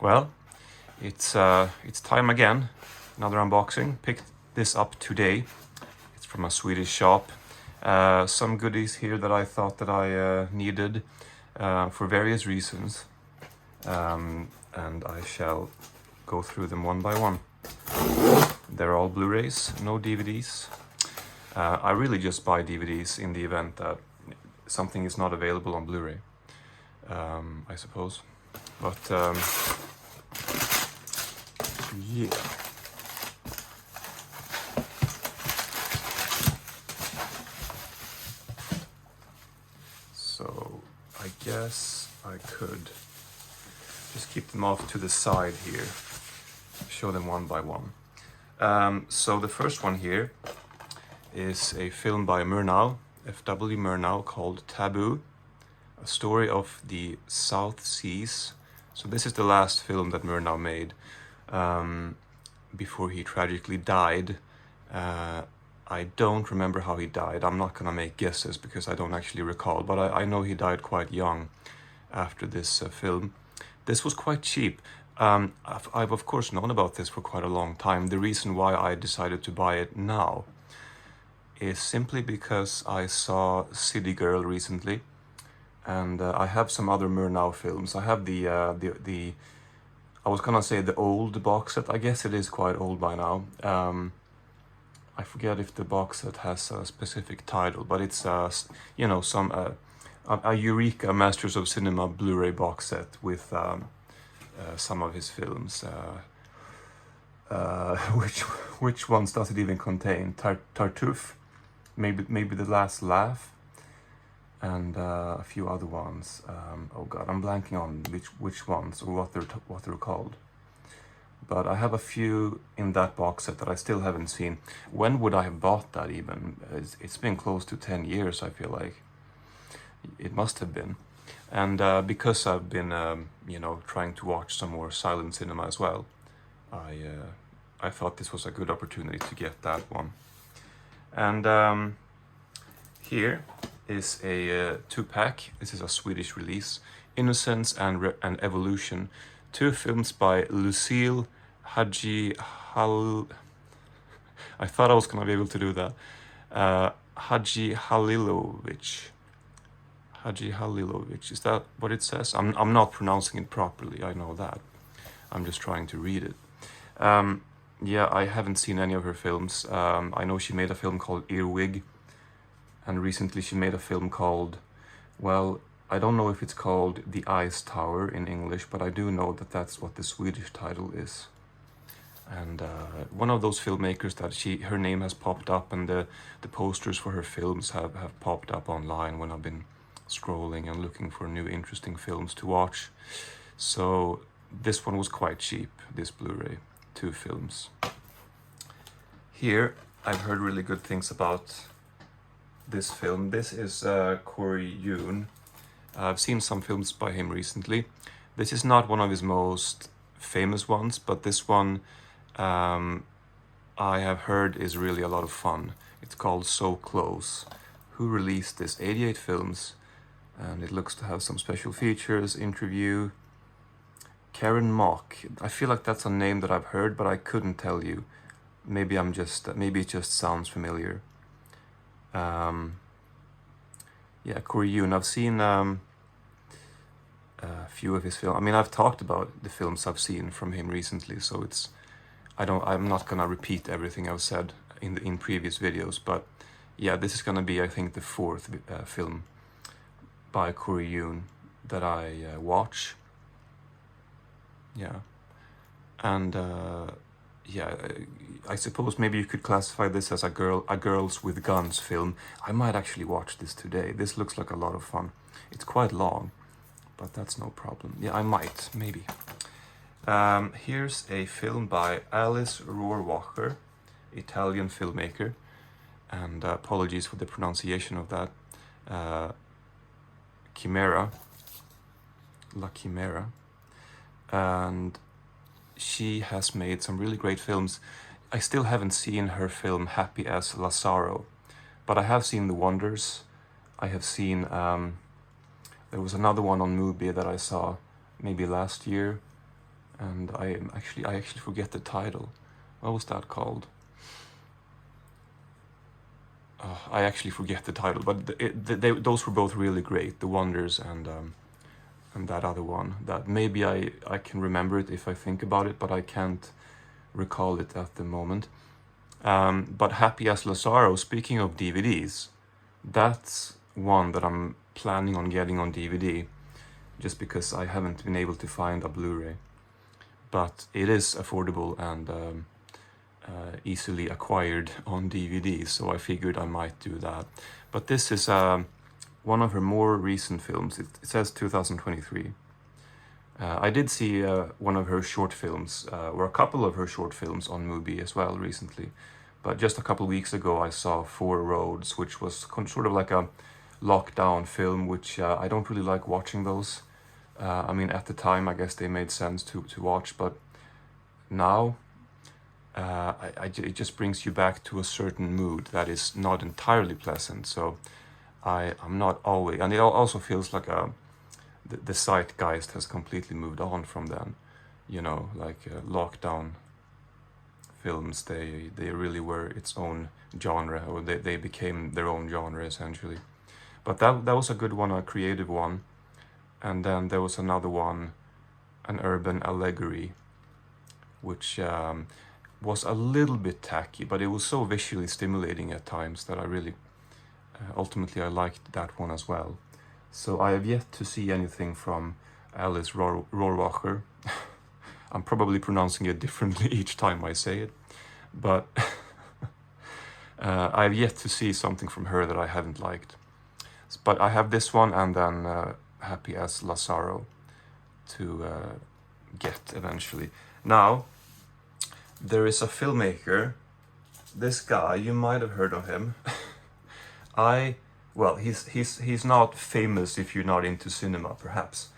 Well, it's time again. Another unboxing. Picked this up today. It's from a Swedish shop. Some goodies here that I thought that I needed for various reasons, and I shall go through them one by one. They're all Blu-rays, no DVDs. I really just buy DVDs in the event that something is not available on Blu-ray, I suppose. But yeah. So I guess I could just keep them off to the side here, show them one by one. So the first one here is a film by Murnau, F.W. Murnau, called Taboo, a story of the South Seas. So this is the last film that Murnau made before he tragically died. I don't remember how he died. I'm not gonna make guesses because I don't actually recall, but I know he died quite young after this film. This was quite cheap. I've of course known about this for quite a long time. The reason why I decided to buy it now is simply because I saw City Girl recently, and I have some other Murnau films. I have the I was gonna say the old box set. I guess it is quite old by now. I forget if the box set has a specific title, but it's you know, some a Eureka Masters of Cinema Blu-ray box set with some of his films. Which ones does it even contain? Tartuffe, maybe The Last Laugh, and a few other ones. Oh god, I'm blanking on which ones or what they're called. But I have a few in that box set that I still haven't seen. When would I have bought that even? It's been close to 10 years, I feel like. It must have been. And because I've been, you know, trying to watch some more silent cinema as well, I thought this was a good opportunity to get that one. And here is a 2-pack. This is a Swedish release. Innocence and Evolution. 2 films by Lucille Hadji I thought I was gonna be able to do that. Hadji Halilovic. Is that what it says? I'm not pronouncing it properly, I know that. I'm just trying to read it. Yeah, I haven't seen any of her films. I know she made a film called Earwig, and recently she made a film called, well, I don't know if it's called The Ice Tower in English, but I do know that that's what the Swedish title is. And one of those filmmakers that her name has popped up, and the posters for her films have popped up online when I've been scrolling and looking for new interesting films to watch. So this one was quite cheap, this Blu-ray, 2 films. Here I've heard really good things about this film. This is Corey Yoon. I've seen some films by him recently. This is not one of his most famous ones, but this one I have heard is really a lot of fun. It's called So Close. Who released this? 88 films, and it looks to have some special features, interview. Karen Mock. I feel like that's a name that I've heard, but I couldn't tell you. Maybe it just sounds familiar. Yeah, Corey Yoon. I've seen a few of his films. I mean, I've talked about the films I've seen from him recently, so I'm not gonna repeat everything I've said in previous videos. But yeah, this is gonna be, I think, the 4th film by Corey Yoon that I watch. Yeah, and yeah, I suppose maybe you could classify this as a Girls with Guns film. I might actually watch this today. This looks like a lot of fun. It's quite long, but that's no problem. Yeah, I might, maybe. Here's a film by Alice Rohrwacher, Italian filmmaker, and apologies for the pronunciation of that. Chimera, La Chimera, and she has made some really great films. I still haven't seen her film Happy as Lazaro, but I have seen The Wonders. I have seen, there was another one on Mubi that I saw maybe last year, and I actually forget the title. What was that called? I actually forget the title, but those were both really great. The Wonders and that other one. That maybe I can remember it if I think about it, but I can't recall it at the moment. But Happy as Lazaro, speaking of DVDs, that's one that I'm planning on getting on DVD, just because I haven't been able to find a Blu-ray. But it is affordable and easily acquired on DVD, so I figured I might do that. But this is one of her more recent films. It says 2023. I did see one of her short films, or a couple of her short films on Mubi as well recently. But just a couple weeks ago I saw Four Roads, which was sort of like a lockdown film, which I don't really like watching those. I mean, at the time I guess they made sense to watch, but now it just brings you back to a certain mood that is not entirely pleasant. So I'm not always, and it also feels like the zeitgeist has completely moved on from then. You know, like lockdown films, they really were its own genre, or they became their own genre essentially. But that was a good one, a creative one. And then there was another one, an urban allegory, which was a little bit tacky, but it was so visually stimulating at times that I really, ultimately I liked that one as well. So I have yet to see anything from Alice Rohrwacher. I'm probably pronouncing it differently each time I say it, but I have yet to see something from her that I haven't liked. But I have this one, and then Happy as Lazaro to get eventually. Now, there is a filmmaker, this guy, you might have heard of him. Well, he's not famous if you're not into cinema, perhaps.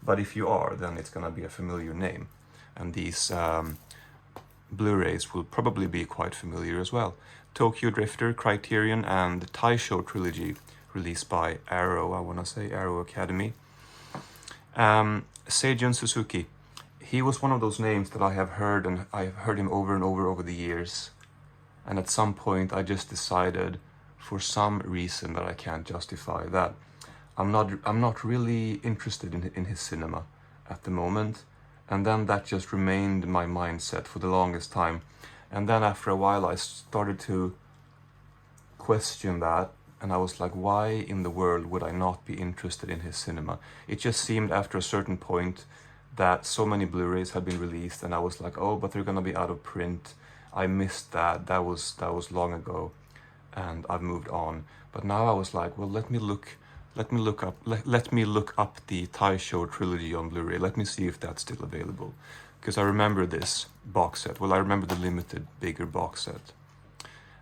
But if you are, then it's gonna be a familiar name. And these Blu-rays will probably be quite familiar as well. Tokyo Drifter, Criterion, and the Taisho trilogy, released by Arrow, I wanna say, Arrow Academy. Seijun Suzuki. He was one of those names that I have heard, and I've heard him over and over the years. And at some point I just decided, for some reason that I can't justify, that I'm not really interested in his cinema at the moment. And then that just remained my mindset for the longest time. And then after a while I started to question that, and I was like, why in the world would I not be interested in his cinema? It just seemed after a certain point that so many Blu-rays had been released, and I was like, oh, but they're gonna be out of print. I missed that. That was long ago, and I've moved on. But now I was like, well, let me look up the Taisho trilogy on Blu-ray. Let me see if that's still available, because I remember this box set. Well, I remember the limited, bigger box set,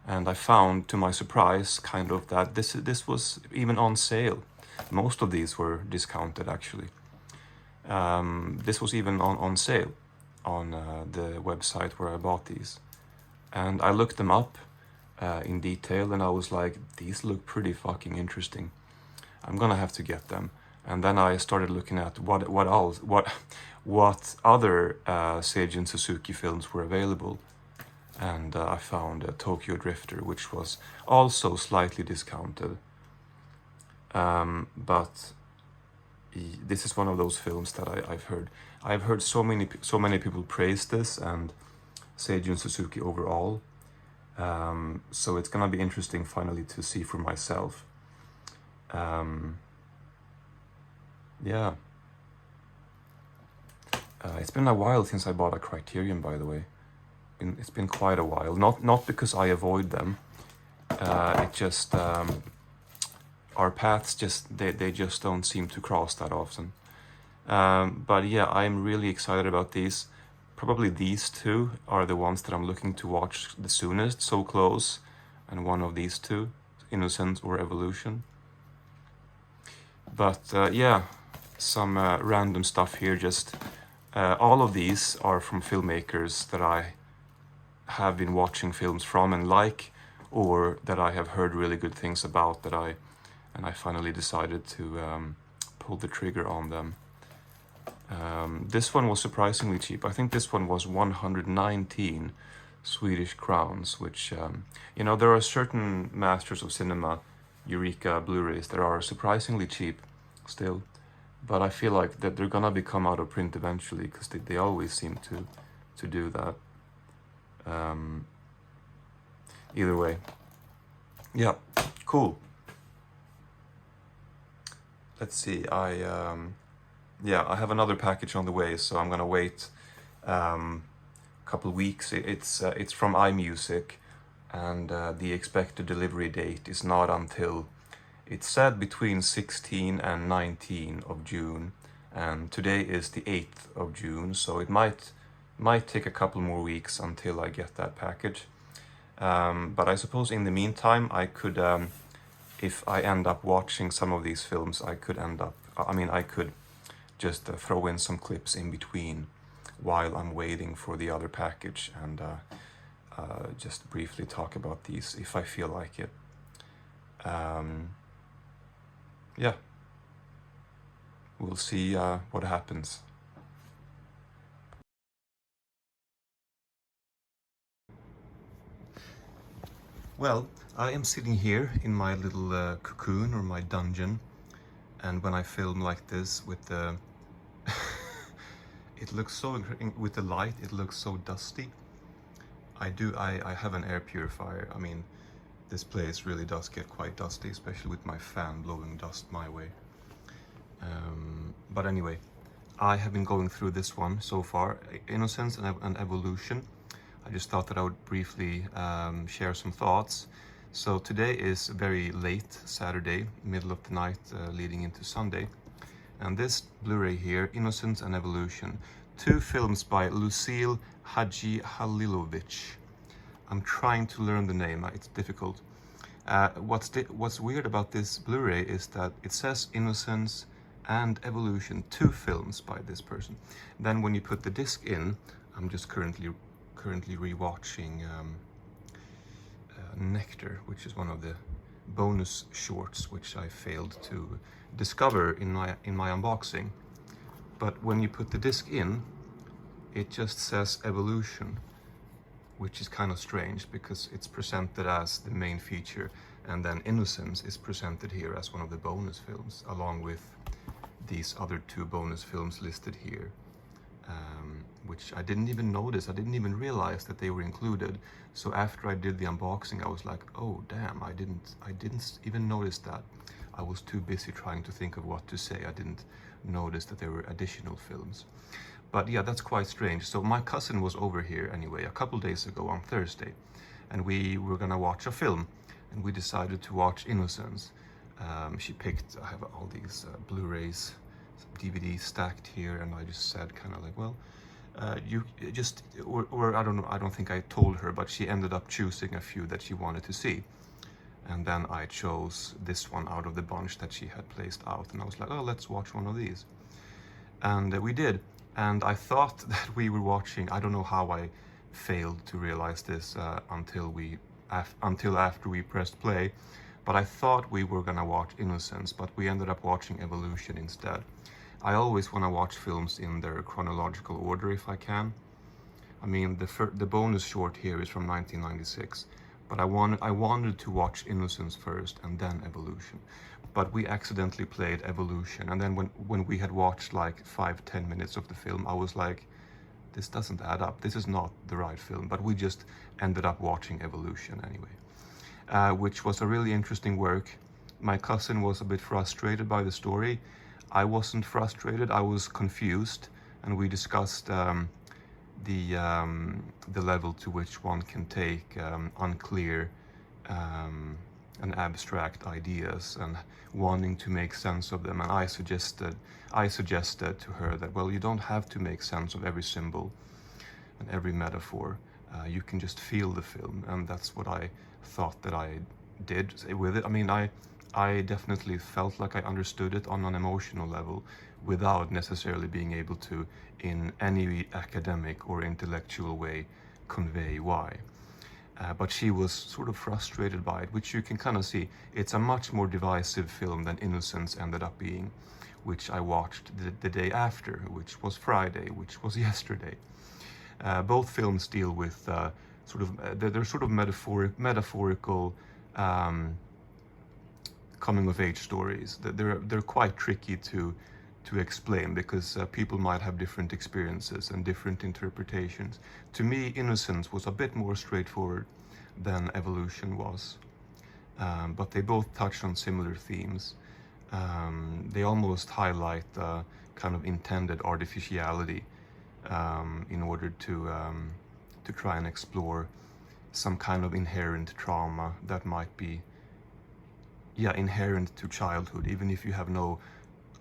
and I found, to my surprise, kind of that this was even on sale. Most of these were discounted, actually. This was even on sale on the website where I bought these, and I looked them up in detail, and I was like, these look pretty fucking interesting. I'm gonna have to get them. And then I started looking at what other Seijun Suzuki films were available, and I found Tokyo Drifter, which was also slightly discounted. But this is one of those films that I've heard so many people praise this, and Seijun Suzuki overall. So it's gonna be interesting finally to see for myself. Yeah. It's been a while since I bought a Criterion, by the way. It's been quite a while. Not because I avoid them. It just our paths they just don't seem to cross that often. But yeah, I'm really excited about these. Probably these two are the ones that I'm looking to watch the soonest. So Close, and one of these two, Innocence or Evolution. But yeah, some random stuff here. Just all of these are from filmmakers that I have been watching films from and like, or that I have heard really good things about, and I finally decided to pull the trigger on them. This one was surprisingly cheap. I think this one was 119 Swedish crowns, which, you know, there are certain masters of cinema, Eureka Blu-rays, that are surprisingly cheap still. But I feel like that they're gonna become out of print eventually, because they always seem to do that. Either way. Yeah, cool. Let's see, yeah, I have another package on the way, so I'm gonna wait a couple weeks. It's from iMusic, and the expected delivery date is not until, it's said, between 16 and 19 of June, and today is the 8th of June, so it might take a couple more weeks until I get that package. But I suppose in the meantime, I could, if I end up watching some of these films, I could just throw in some clips in between while I'm waiting for the other package, and just briefly talk about these if I feel like it. Yeah, we'll see what happens. Well, I am sitting here in my little cocoon, or my dungeon, and when I film like this with the it looks so, with the light, it looks so dusty. I have an air purifier. I mean, this place really does get quite dusty, especially with my fan blowing dust my way. But anyway, I have been going through this one so far, Innocence and Evolution. I just thought that I would briefly share some thoughts. So today is very late Saturday, middle of the night, leading into Sunday. And this Blu-ray here, Innocence and Evolution, 2 films by Lucille Halilovic. I'm trying to learn the name, it's difficult. What's weird about this Blu-ray is that it says Innocence and Evolution, 2 films by this person. Then when you put the disc in, I'm just currently rewatching Nectar, which is one of the bonus shorts which I failed to discover in my unboxing. But when you put the disc in, it just says Evolution, which is kind of strange because it's presented as the main feature, and then Innocence is presented here as one of the bonus films, along with these other 2 bonus films listed here, which I didn't even notice. I didn't even realize that they were included. So after I did the unboxing, I was like, oh damn, I didn't even notice that. I was too busy trying to think of what to say. I didn't notice that there were additional films. But yeah, that's quite strange. So my cousin was over here anyway a couple days ago on Thursday, and we were gonna watch a film, and we decided to watch Innocence. She picked, I have all these Blu-rays, DVDs stacked here, and I just said kind of like, well, you just, or I don't know, I don't think I told her, but she ended up choosing a few that she wanted to see. And then I chose this one out of the bunch that she had placed out, and I was like, oh, let's watch one of these. And we did, and I thought that we were watching, I don't know how I failed to realize this until after we pressed play, but I thought we were gonna watch Innocence, but we ended up watching Evolution instead. I always want to watch films in their chronological order if I can. I mean, the bonus short here is from 1996, but I wanted to watch Innocence first and then Evolution. But we accidentally played Evolution, and then when we had watched like 5-10 minutes of the film, I was like, this doesn't add up. This is not the right film. But we just ended up watching Evolution anyway, which was a really interesting work. My cousin was a bit frustrated by the story. I wasn't frustrated, I was confused, and we discussed the level to which one can take unclear and abstract ideas and wanting to make sense of them. And I suggested to her that, well, you don't have to make sense of every symbol and every metaphor. You can just feel the film, and that's what I thought that I did with it. I mean, I definitely felt like I understood it on an emotional level without necessarily being able to, in any academic or intellectual way, convey why. But she was sort of frustrated by it, which you can kind of see. It's a much more divisive film than Innocence ended up being, which I watched the day after, which was Friday, which was yesterday. Both films deal with they're sort of metaphorical coming of age stories. They're quite tricky to explain because people might have different experiences and different interpretations. To me, Innocence was a bit more straightforward than Evolution was, but they both touch on similar themes. They almost highlight kind of intended artificiality in order to try and explore some kind of inherent trauma that might be inherent to childhood, even if you have no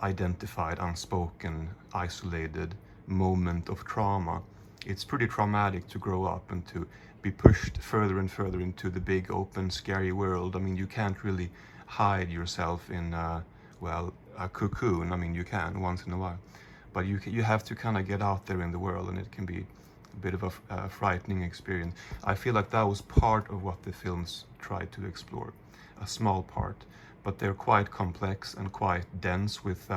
identified, unspoken, isolated moment of trauma. It's pretty traumatic to grow up and to be pushed further and further into the big, open, scary world. I mean, you can't really hide yourself in, a cocoon. I mean, you can once in a while, but you have to kind of get out there in the world, and it can be a bit of a frightening experience. I feel like that was part of what the films tried to explore, a small part, but they're quite complex and quite dense with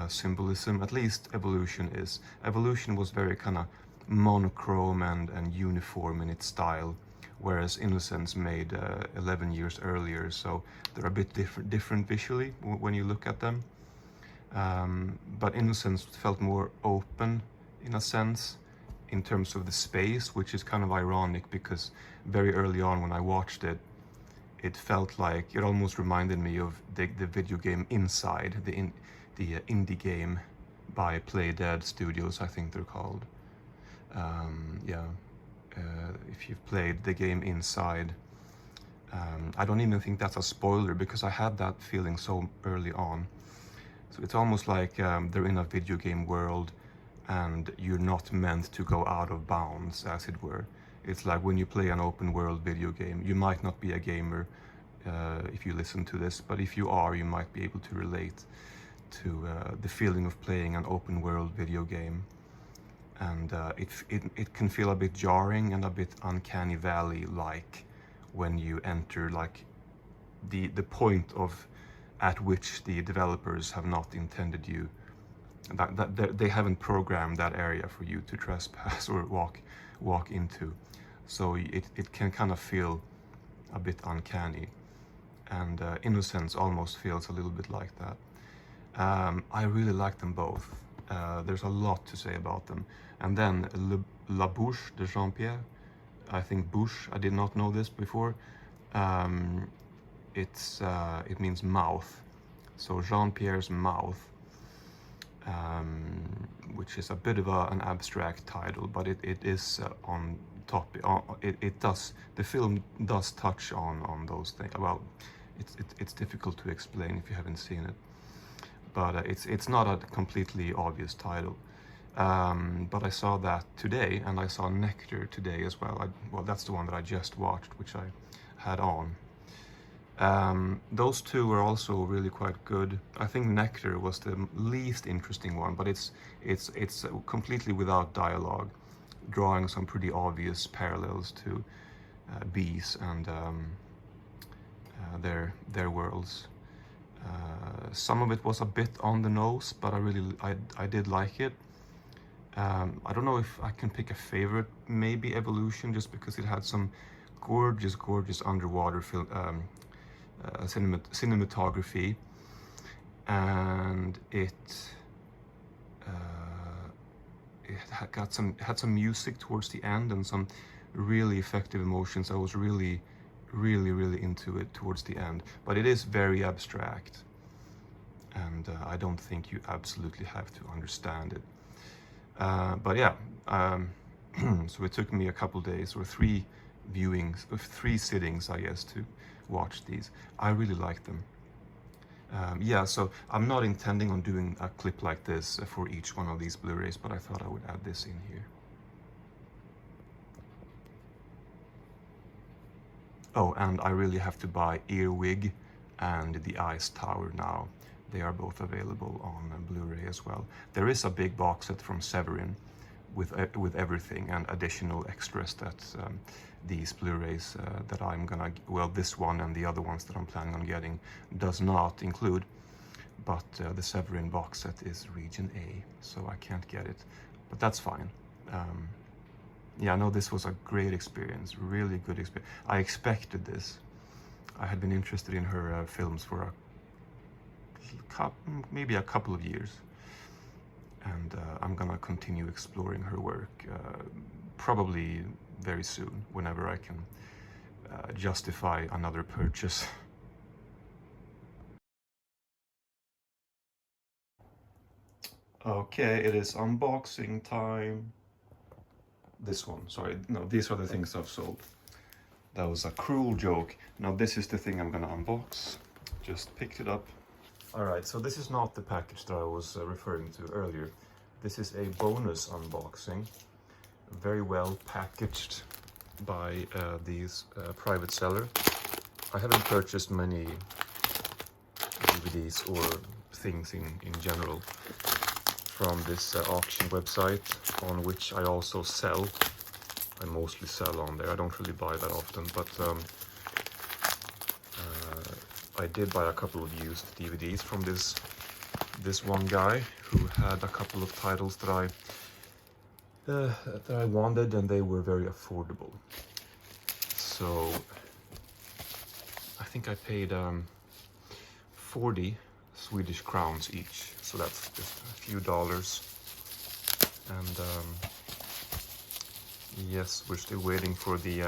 symbolism. At least Evolution is. Evolution was very kind of monochrome and uniform in its style, whereas Innocence made 11 years earlier, so they're a bit different visually when you look at them. But Innocence felt more open in a sense in terms of the space, which is kind of ironic because very early on when I watched it, it felt like, it almost reminded me of the video game Inside, the indie game by Play Dead Studios, I think they're called. If you've played the game Inside, I don't even think that's a spoiler because I had that feeling so early on. So it's almost like they're in a video game world and you're not meant to go out of bounds, as it were. It's like when you play an open world video game, you might not be a gamer if you listen to this, but if you are, you might be able to relate to the feeling of playing an open world video game. And it can feel a bit jarring and a bit uncanny valley-like when you enter like the point of at which the developers have not intended you, that they haven't programmed that area for you to trespass or walk into. So it can kind of feel a bit uncanny, and Innocence almost feels a little bit like that. I really like them both. There's a lot to say about them. And then La Bouche de Jean-Pierre, I think bouche, I did not know this before. It means mouth. So Jean-Pierre's mouth, which is a bit of an abstract title, but it is on topic. The film does touch on those things. Well, it's difficult to explain if you haven't seen it, but it's not a completely obvious title. But I saw that today, and I saw Nectar today as well. That's the one that I just watched, which I had on. Those two were also really quite good. I think Nectar was the least interesting one, but it's completely without dialogue, drawing some pretty obvious parallels to Bees and their worlds. Some of it was a bit on the nose, but I did like it. I don't know if I can pick a favorite. Maybe Evolution, just because it had some gorgeous underwater cinematography, and it had some music towards the end and some really effective emotions. I was really into it towards the end, but it is very abstract, and I don't think you absolutely have to understand it. But yeah, so it took me a couple days or 3 sittings, I guess, to watch these. I really like them. So I'm not intending on doing a clip like this for each one of these Blu-rays, but I thought I would add this in here. Oh, and I really have to buy Earwig and The Ice Tower now. They are both available on Blu-ray as well. There is a big box set from Severin with everything and additional extras that these Blu-rays that I'm gonna, this one and the other ones that I'm planning on getting does not include. but the Severin box set is region A, so I can't get it, but that's fine. Yeah, no, this was a great experience, really good experience. I expected this. I had been interested in her films for maybe a couple of years, and I'm gonna continue exploring her work probably very soon, whenever I can justify another purchase. Okay, it is unboxing time. This one, sorry, no, these are the things I've sold. That was a cruel joke. Now this is the thing I'm gonna unbox. Just picked it up. All right, so this is not the package that I was referring to earlier. This is a bonus unboxing, very well packaged by these private seller. I haven't purchased many DVDs or things in general from this auction website, on which I also sell. I mostly sell on there. I don't really buy that often, but I did buy a couple of used DVDs from this one guy who had a couple of titles that I wanted, and they were very affordable. So I think I paid 40 Swedish crowns each, so that's just a few dollars. And yes, we're still waiting for the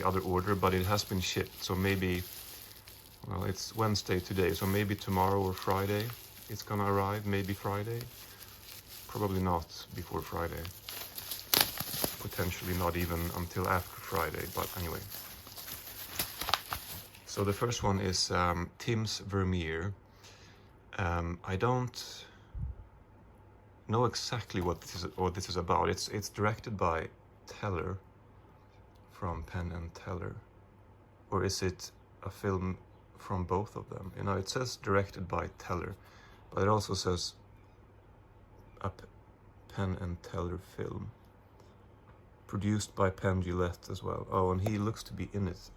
other order, but it has been shipped, so maybe, well, it's Wednesday today, so maybe tomorrow or Friday it's gonna arrive. Maybe Friday, probably not before Friday, potentially not even until after Friday, but anyway. So the first one is Tim's Vermeer. I don't know exactly what this is about. It's directed by Teller from Penn and Teller, or is it a film from both of them? You know, it says directed by Teller, but it also says a Penn and Teller film, produced by Penn Gillette as well. Oh, and he looks to be in it.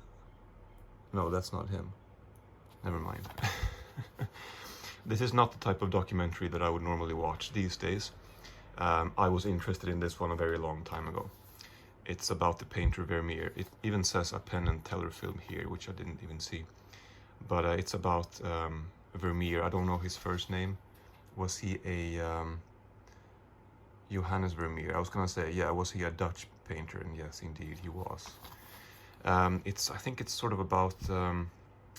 No, that's not him. Never mind. This is not the type of documentary that I would normally watch these days. I was interested in this one a very long time ago. It's about the painter Vermeer. It even says a Penn and Teller film here, which I didn't even see. But it's about Vermeer. I don't know his first name. Was he a Johannes Vermeer? I was gonna say, yeah, was he a Dutch painter? And yes, indeed, he was. I think it's sort of about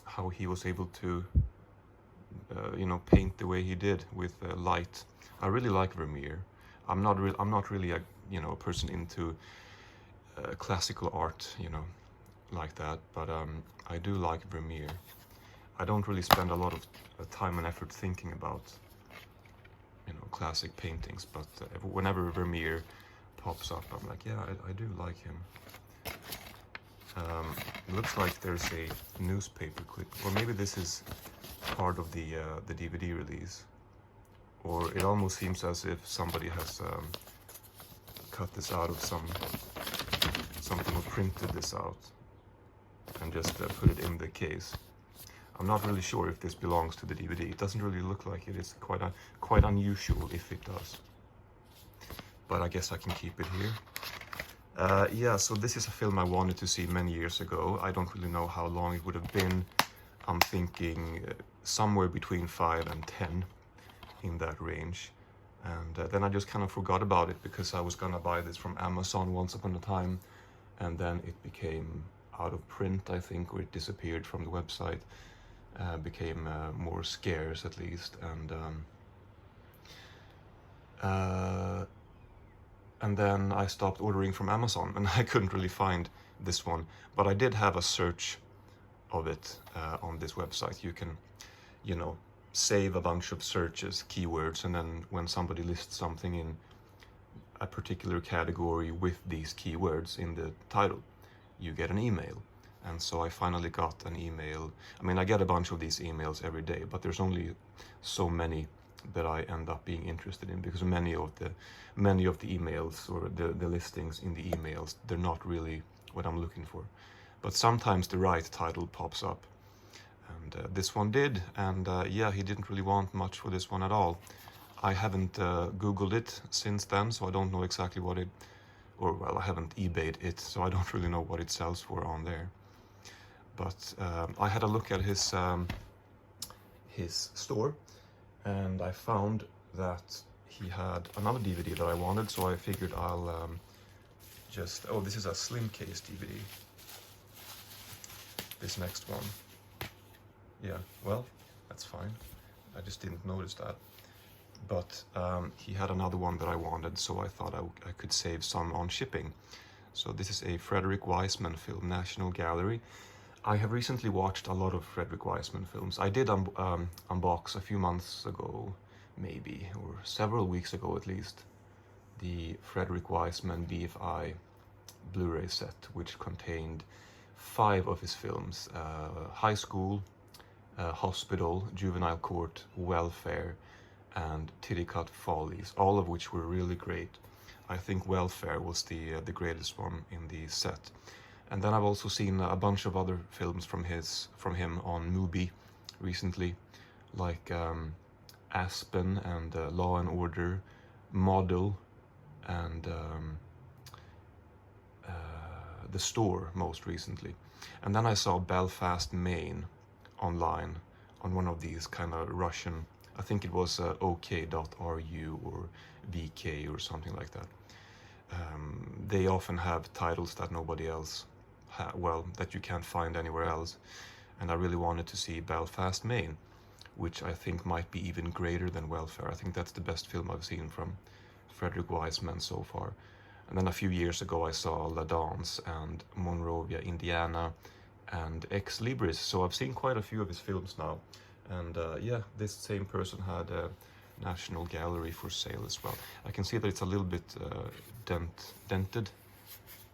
how he was able to paint the way he did with light. I really like Vermeer. I'm not really a a person into classical art, like that, but I do like Vermeer. I don't really spend a lot of time and effort thinking about classic paintings, but whenever Vermeer pops up, I'm like, yeah, I do like him. It looks like there's a newspaper clip, or maybe this is part of the DVD release, or it almost seems as if somebody has cut this out of something, or printed this out and just put it in the case. I'm not really sure if this belongs to the DVD. It doesn't really look like it. It's quite unusual if it does, but I guess I can keep it here. Yeah, so this is a film I wanted to see many years ago. I don't really know how long it would have been. I'm thinking somewhere between 5 and 10, in that range. And then I just kind of forgot about it, because I was gonna buy this from Amazon once upon a time, and then it became out of print, I think, or it disappeared from the website, became more scarce at least, and then I stopped ordering from Amazon, and I couldn't really find this one, but I did have a search of it on this website. You can, save a bunch of searches, keywords, and then when somebody lists something in a particular category with these keywords in the title, you get an email. And so I finally got an email. I mean, I get a bunch of these emails every day, but there's only so many that I end up being interested in, because many of the emails, or the listings in the emails, they're not really what I'm looking for. But sometimes the right title pops up, and this one did, and yeah, he didn't really want much for this one at all. I haven't Googled it since then, so I don't know exactly what it, or well, I haven't eBayed it, so I don't really know what it sells for on there. But I had a look at his store, and I found that he had another DVD that I wanted, so I figured I'll just, oh, this is a slim case DVD. This next one. Yeah, well, that's fine. I just didn't notice that. But he had another one that I wanted, so I thought I could save some on shipping. So this is a Frederick Wiseman film, National Gallery. I have recently watched a lot of Frederick Wiseman films. I did unbox a few months ago, maybe, or several weeks ago at least, the Frederick Wiseman BFI Blu-ray set, which contained 5 of his films: High School, Hospital, Juvenile Court, Welfare, and Tittycut Follies, all of which were really great. I think Welfare was the greatest one in the set. And then I've also seen a bunch of other films from him on Mubi recently, like Aspen and Law and Order, Model, and The Store most recently. And then I saw Belfast, Maine online on one of these kind of Russian, I think it was OK.ru or VK or something like that. They often have titles that nobody else that you can't find anywhere else, and I really wanted to see Belfast, Maine, which I think might be even greater than Welfare. I think that's the best film I've seen from Frederick Wiseman so far. And then a few years ago I saw La Danse and Monrovia, Indiana, and Ex Libris, so I've seen quite a few of his films now. And yeah, this same person had a National Gallery for sale as well. I can see that it's a little bit dented.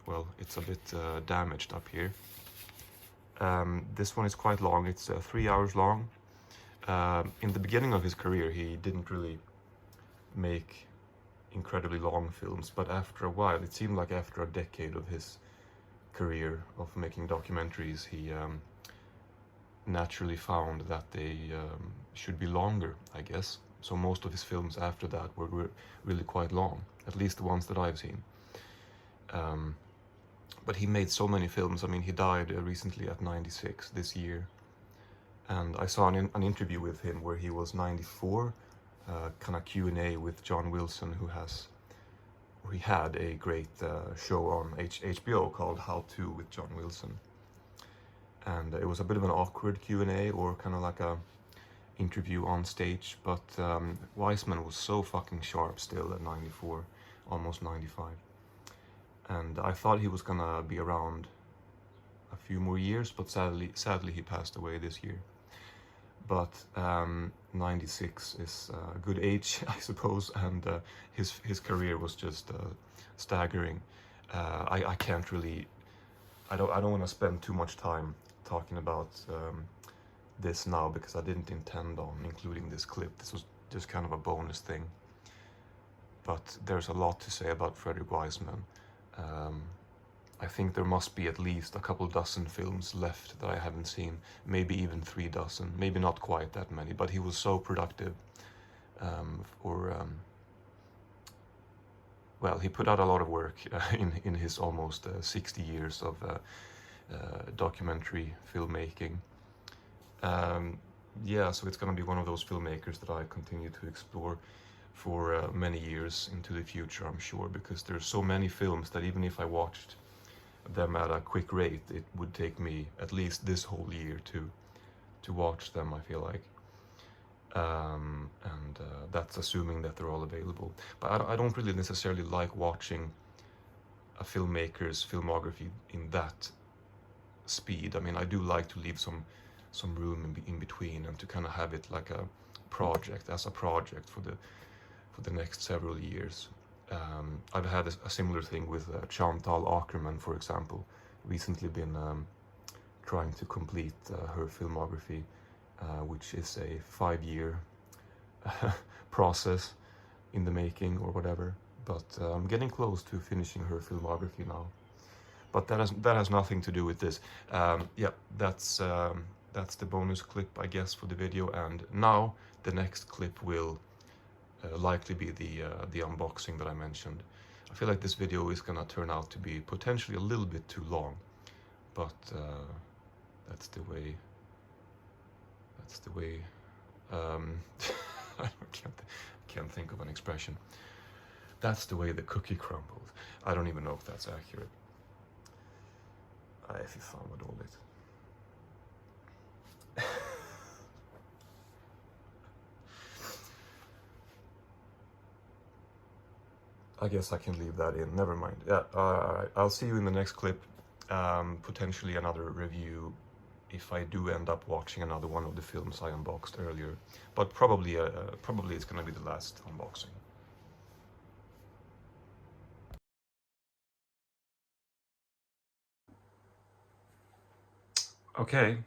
Well, it's a bit damaged up here. This one is quite long. It's 3 hours long. In the beginning of his career, he didn't really make incredibly long films, but after a while, it seemed like after a decade of his career of making documentaries, he naturally found that they should be longer, I guess. So most of his films after that were really quite long, at least the ones that I've seen. But he made so many films. I mean, he died recently at 96 this year. And I saw an interview with him where he was 94, kind of Q&A with John Wilson, he had a great show on HBO called How To with John Wilson. And it was a bit of an awkward Q&A, or kind of like a interview on stage, but Wiseman was so fucking sharp still at 94, almost 95. And I thought he was gonna be around a few more years, but sadly he passed away this year. But 96 is a good age, I suppose, and his career was just staggering. I can't really, I don't want to spend too much time talking about this now, because I didn't intend on including this clip. This was just kind of a bonus thing. But there's a lot to say about Frederick Wiseman. I think there must be at least a couple dozen films left that I haven't seen, maybe even 3 dozen, maybe not quite that many, but he was so productive well, he put out a lot of work in his almost 60 years of documentary filmmaking. Yeah, so it's going to be one of those filmmakers that I continue to explore for many years into the future, I'm sure, because there's so many films that even if I watched them at a quick rate, it would take me at least this whole year to watch them, I feel like. And that's assuming that they're all available. But I don't really necessarily like watching a filmmaker's filmography in that speed. I mean, I do like to leave some room in between, and to kind of have it like a project for the next several years. I've had a similar thing with Chantal Akerman, for example. Recently been trying to complete her filmography, which is a 5-year process in the making or whatever. But I'm getting close to finishing her filmography now. But that has nothing to do with this. Yeah, that's That's the bonus clip, I guess, for the video. And now the next clip will likely be the unboxing that I mentioned. I feel like this video is gonna turn out to be potentially a little bit too long, but that's the way. That's the way. I can't think of an expression. That's the way the cookie crumbles. I don't even know if that's accurate. Fy fan vad dåligt. I guess I can leave that in. Never mind. Yeah, alright. I'll see you in the next clip. Potentially another review if I do end up watching another one of the films I unboxed earlier. But probably it's gonna be the last unboxing. Okay,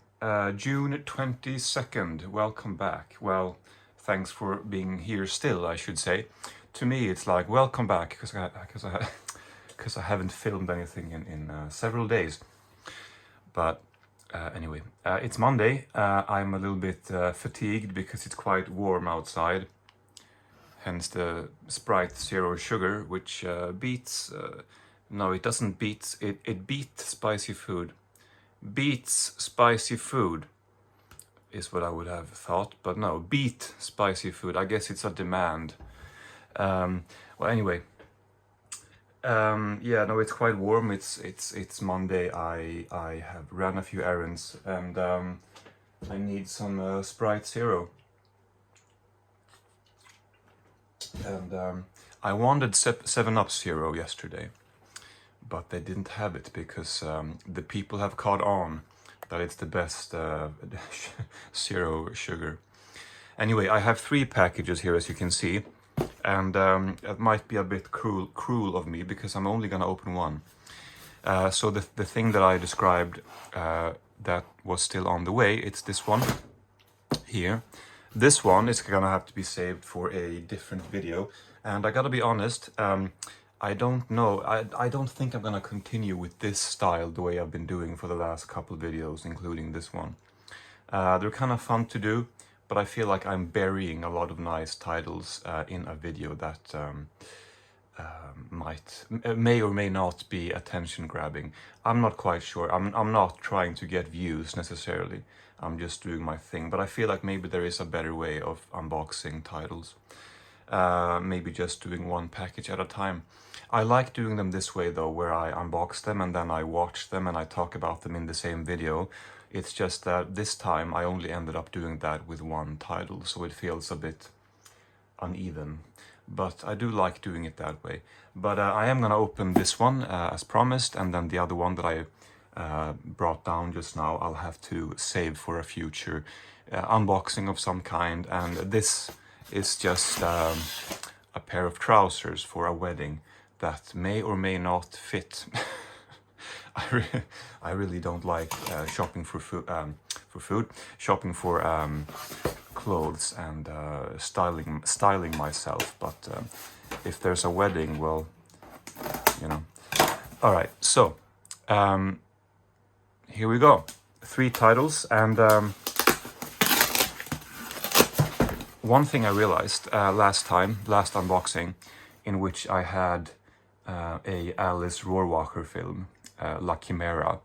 June 22nd. Welcome back. Well, thanks for being here still, I should say. To me, it's like welcome back because I haven't filmed anything in several days. But anyway, it's Monday. I'm a little bit fatigued because it's quite warm outside. Hence the Sprite Zero Sugar, which beats. No, it doesn't beat. It beats spicy food. Beats spicy food is what I would have thought, but no, beat spicy food. I guess it's a demand. Well, anyway, yeah, no, it's quite warm. It's Monday. I have run a few errands, and I need some Sprite Zero. And I wanted 7-Up Zero yesterday, but they didn't have it because the people have caught on that it's the best zero sugar. Anyway, I have 3 packages here, as you can see, and it might be a bit cruel of me because I'm only gonna open one. So the thing that I described that was still on the way, it's this one here. This one is gonna have to be saved for a different video, and I gotta be honest, I don't know, I don't think I'm gonna continue with this style the way I've been doing for the last couple videos, including this one. They're kind of fun to do, but I feel like I'm burying a lot of nice titles in a video that may or may not be attention grabbing. I'm not quite sure. I'm not trying to get views necessarily. I'm just doing my thing, but I feel like maybe there is a better way of unboxing titles. Maybe just doing one package at a time. I like doing them this way though, where I unbox them and then I watch them and I talk about them in the same video. It's just that this time I only ended up doing that with one title, so it feels a bit uneven. But I do like doing it that way. But I am gonna open this one as promised, and then the other one that I brought down just now I'll have to save for a future unboxing of some kind. And this is just a pair of trousers for a wedding that may or may not fit. I really don't like shopping for food, shopping for clothes and styling myself. But if there's a wedding, well, you know. All right, so here we go. 3 titles, and one thing I realized last unboxing, in which I had a Alice Rohrwacher film, La Chimera.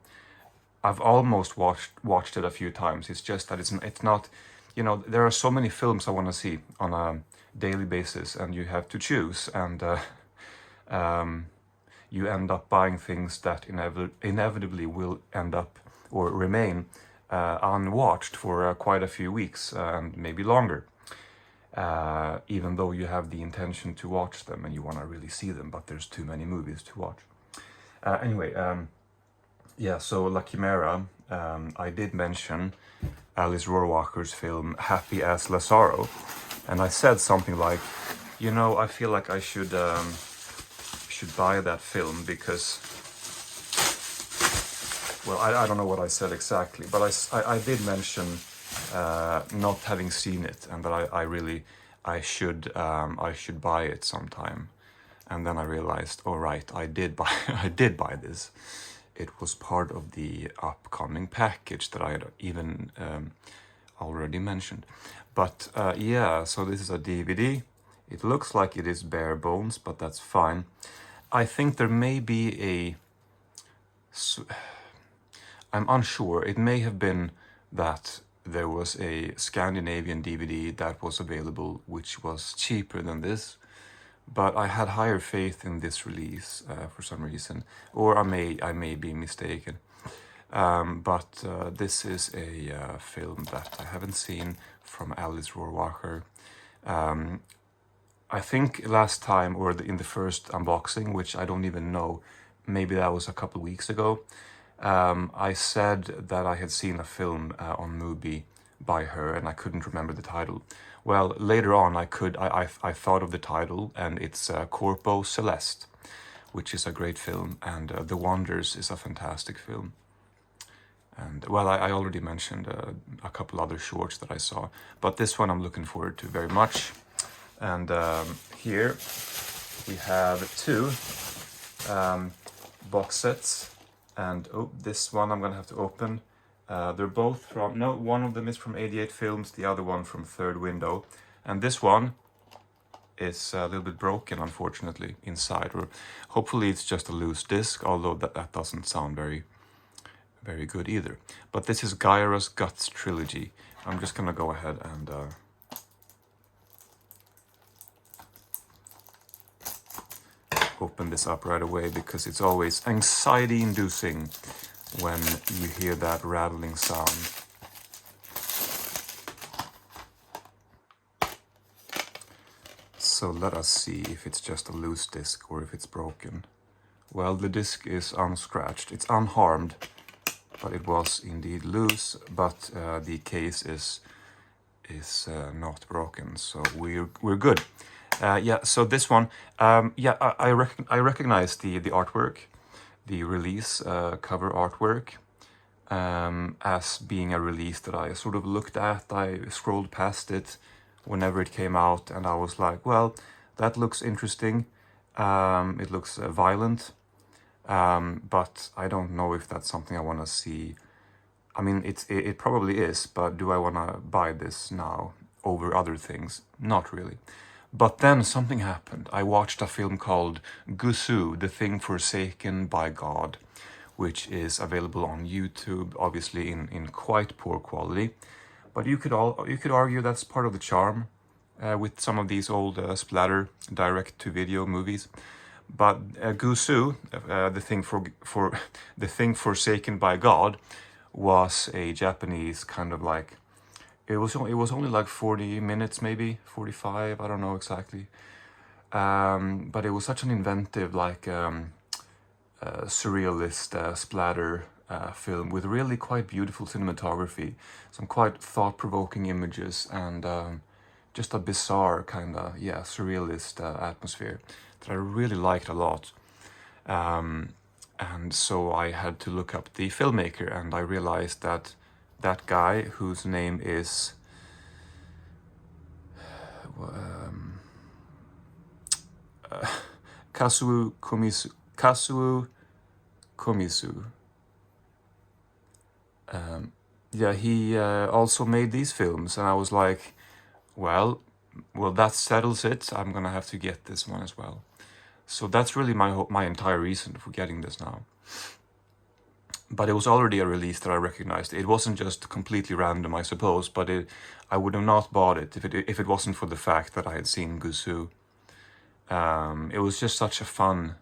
I've almost watched it a few times. It's just that it's not, you know, there are so many films I want to see on a daily basis, and you have to choose, and you end up buying things that inevitably will end up or remain unwatched for quite a few weeks and maybe longer. Even though you have the intention to watch them and you want to really see them, but there's too many movies to watch. Anyway, yeah, so La Chimera, I did mention Alice Rohrwacher's film Happy as Lazaro, and I said something like, you know, I feel like I should buy that film because, well, I don't know what I said exactly, but I did mention not having seen it, and that I should buy it sometime. And then I realized, oh right, I did buy this. it was part of the upcoming package that I had even already mentioned. But yeah, so this is a DVD. It looks like it is bare bones, but that's fine. I think there may be a... I'm unsure. It may have been that there was a Scandinavian DVD that was available, which was cheaper than this. But I had higher faith in this release for some reason, or I may be mistaken. But this is a film that I haven't seen from Alice Rohrwacher. I think last time, or in the first unboxing, which I don't even know, maybe that was a couple of weeks ago, I said that I had seen a film on Mubi by her, and I couldn't remember the title. Well, later on, I thought of the title, and it's Corpo Celeste, which is a great film, and The Wonders is a fantastic film. And well, I already mentioned a couple other shorts that I saw, but this one I'm looking forward to very much. And here we have two box sets, and oh, this one I'm gonna have to open. They're both from, no, one of them is from 88 Films, the other one from Third Window, and this one is a little bit broken, unfortunately, inside, or hopefully it's just a loose disc, although that doesn't sound very good either. But this is Gyra's Guts Trilogy. I'm just gonna go ahead and open this up right away, because it's always anxiety-inducing when you hear that rattling sound. So let us see if it's just a loose disc or if it's broken. Well, the disc is unscratched. It's unharmed, but it was indeed loose. But the case is not broken, so we're good. Yeah. So this one, yeah, I recognize the artwork, the release cover artwork, as being a release that I sort of looked at. I scrolled past it whenever it came out, and I was like, well, that looks interesting. It looks violent, but I don't know if that's something I want to see. I mean, it probably is, but do I want to buy this now over other things? Not really. But then something happened. I watched a film called Gusu, The Thing Forsaken by God, which is available on YouTube, obviously in quite poor quality. But you could argue that's part of the charm with some of these old splatter direct-to-video movies. But Gusu, The Thing Forsaken by God, was a Japanese kind of like, it was only like 40 minutes, maybe 45, I don't know exactly. But it was such an inventive, like surrealist splatter film with really quite beautiful cinematography, some quite thought-provoking images, and just a bizarre kind of, yeah, surrealist atmosphere that I really liked a lot. And so I had to look up the filmmaker, and I realized that that guy, whose name is Kazuo Komisu. Yeah, he also made these films, and I was like, well, that settles it. I'm gonna have to get this one as well. So that's really my entire reason for getting this now. But it was already a release that I recognized. It wasn't just completely random, I suppose, but I would have not bought it if it wasn't for the fact that I had seen Gusu. It was just such a fun,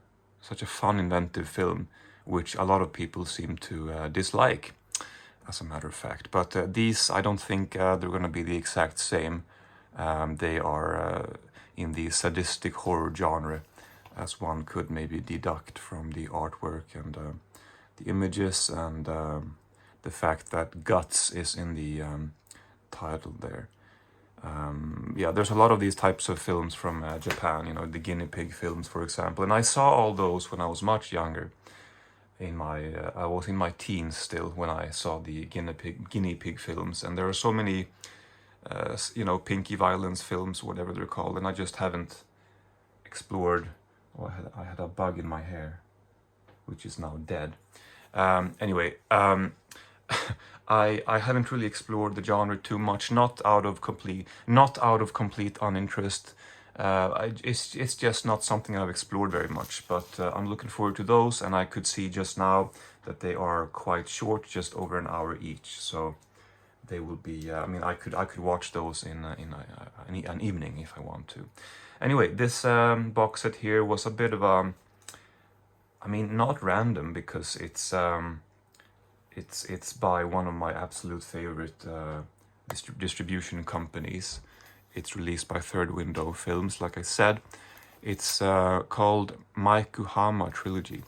inventive film, which a lot of people seem to dislike, as a matter of fact. But these, I don't think they're going to be the exact same. They are in the sadistic horror genre, as one could maybe deduct from the artwork and the images, and the fact that guts is in the title there. Yeah, there's a lot of these types of films from Japan, you know, the guinea pig films, for example. And I saw all those when I was much younger. I was in my teens still when I saw the guinea pig films. And there are so many, you know, pinky violence films, whatever they're called. And I just haven't explored. Oh, I had a bug in my hair, which is now dead. Anyway, I haven't really explored the genre too much, not out of complete uninterest. It's just not something I've explored very much, but I'm looking forward to those, and I could see just now that they are quite short, just over an hour each. So they will be. I mean, I could watch those in an evening if I want to. Anyway, this box set here was a bit of a. I mean, not random, because it's by one of my absolute favorite distribution companies. It's released by Third Window Films, like I said. It's called Maikuhama Trilogy.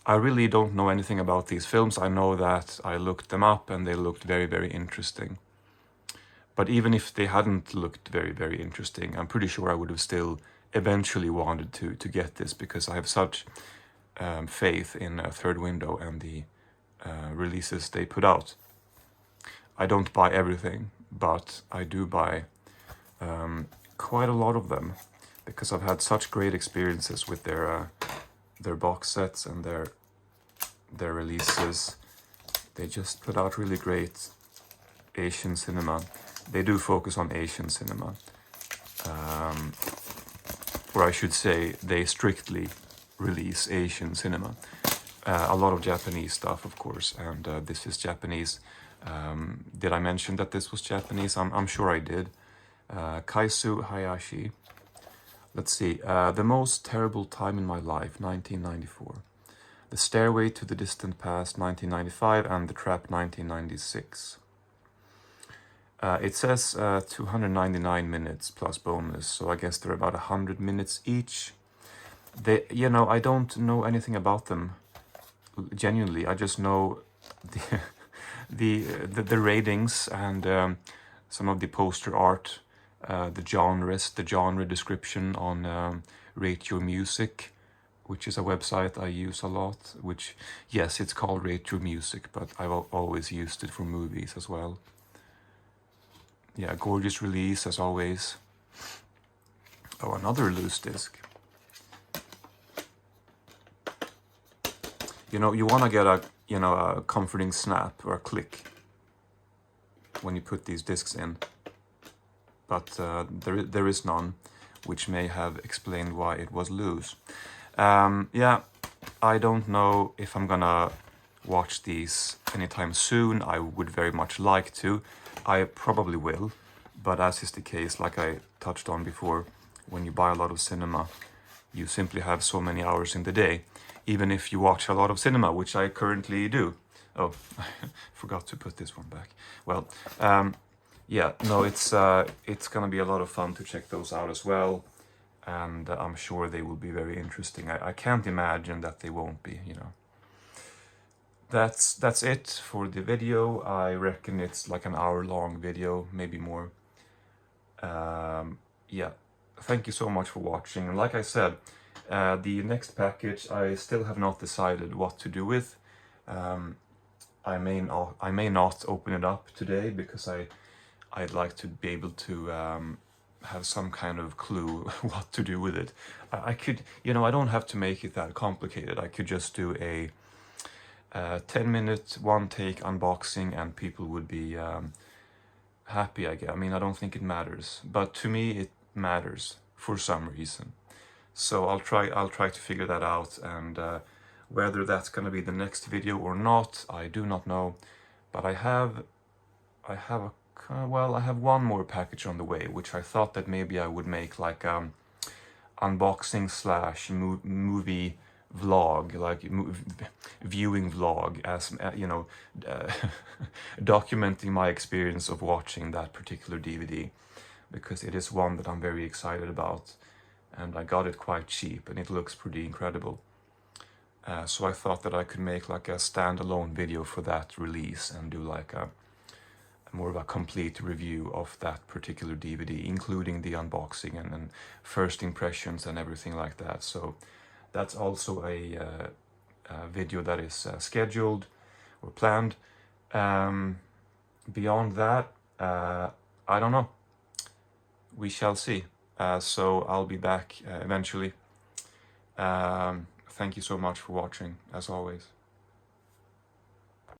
I really don't know anything about these films. I know that I looked them up and they looked very, very interesting. But even if they hadn't looked very, very interesting, I'm pretty sure I would have still eventually wanted to get this, because I have such faith in Third Window and the releases they put out. I don't buy everything, but I do buy quite a lot of them, because I've had such great experiences with their box sets and their releases. They just put out really great Asian cinema. They do focus on Asian cinema, or I should say they strictly release Asian cinema. A lot of Japanese stuff, of course, and this is Japanese. Did I mention that this was Japanese? I'm sure I did. Kaisu Hayashi. Let's see. The Most Terrible Time in My Life, 1994. The Stairway to the Distant Past, 1995, and The Trap, 1996. It says 299 minutes plus bonus, so I guess they're about 100 minutes each. They, I don't know anything about them. Genuinely, I just know the ratings and some of the poster art, the genres, the genre description on Rate Your Music, which is a website I use a lot. Which, yes, it's called Rate Your Music, but I've always used it for movies as well. Yeah, gorgeous release as always. Oh, another loose disc. You want to get a comforting snap or a click when you put these discs in, but there is none, which may have explained why it was loose. Yeah, I don't know if I'm gonna watch these anytime soon. I would very much like to. I probably will, but as is the case, like I touched on before, when you buy a lot of cinema, you simply have so many hours in the day, even if you watch a lot of cinema, which I currently do. Oh, I forgot to put this one back. Well, yeah, no, it's gonna be a lot of fun to check those out as well, and I'm sure they will be very interesting. I can't imagine that they won't be, That's it for the video. I reckon it's like an hour-long video, maybe more. Yeah, thank you so much for watching. And like I said, the next package I still have not decided what to do with. I may not open it up today, because I'd like to be able to have some kind of clue what to do with it. I could, I don't have to make it that complicated. I could just do a 10-minute one-take unboxing and people would be happy, I guess. I mean, I don't think it matters, but to me it matters for some reason. So I'll try to figure that out, and whether that's going to be the next video or not, I do not know. But I have one more package on the way, which I thought that maybe I would make like unboxing slash movie vlog, like viewing vlog, as documenting my experience of watching that particular DVD, because it is one that I'm very excited about, and I got it quite cheap and it looks pretty incredible. So I thought that I could make like a standalone video for that release and do like a more of a complete review of that particular DVD, including the unboxing and first impressions and everything like that. So that's also a video that is scheduled or planned. Beyond that, I don't know. We shall see. So I'll be back eventually. Thank you so much for watching, as always.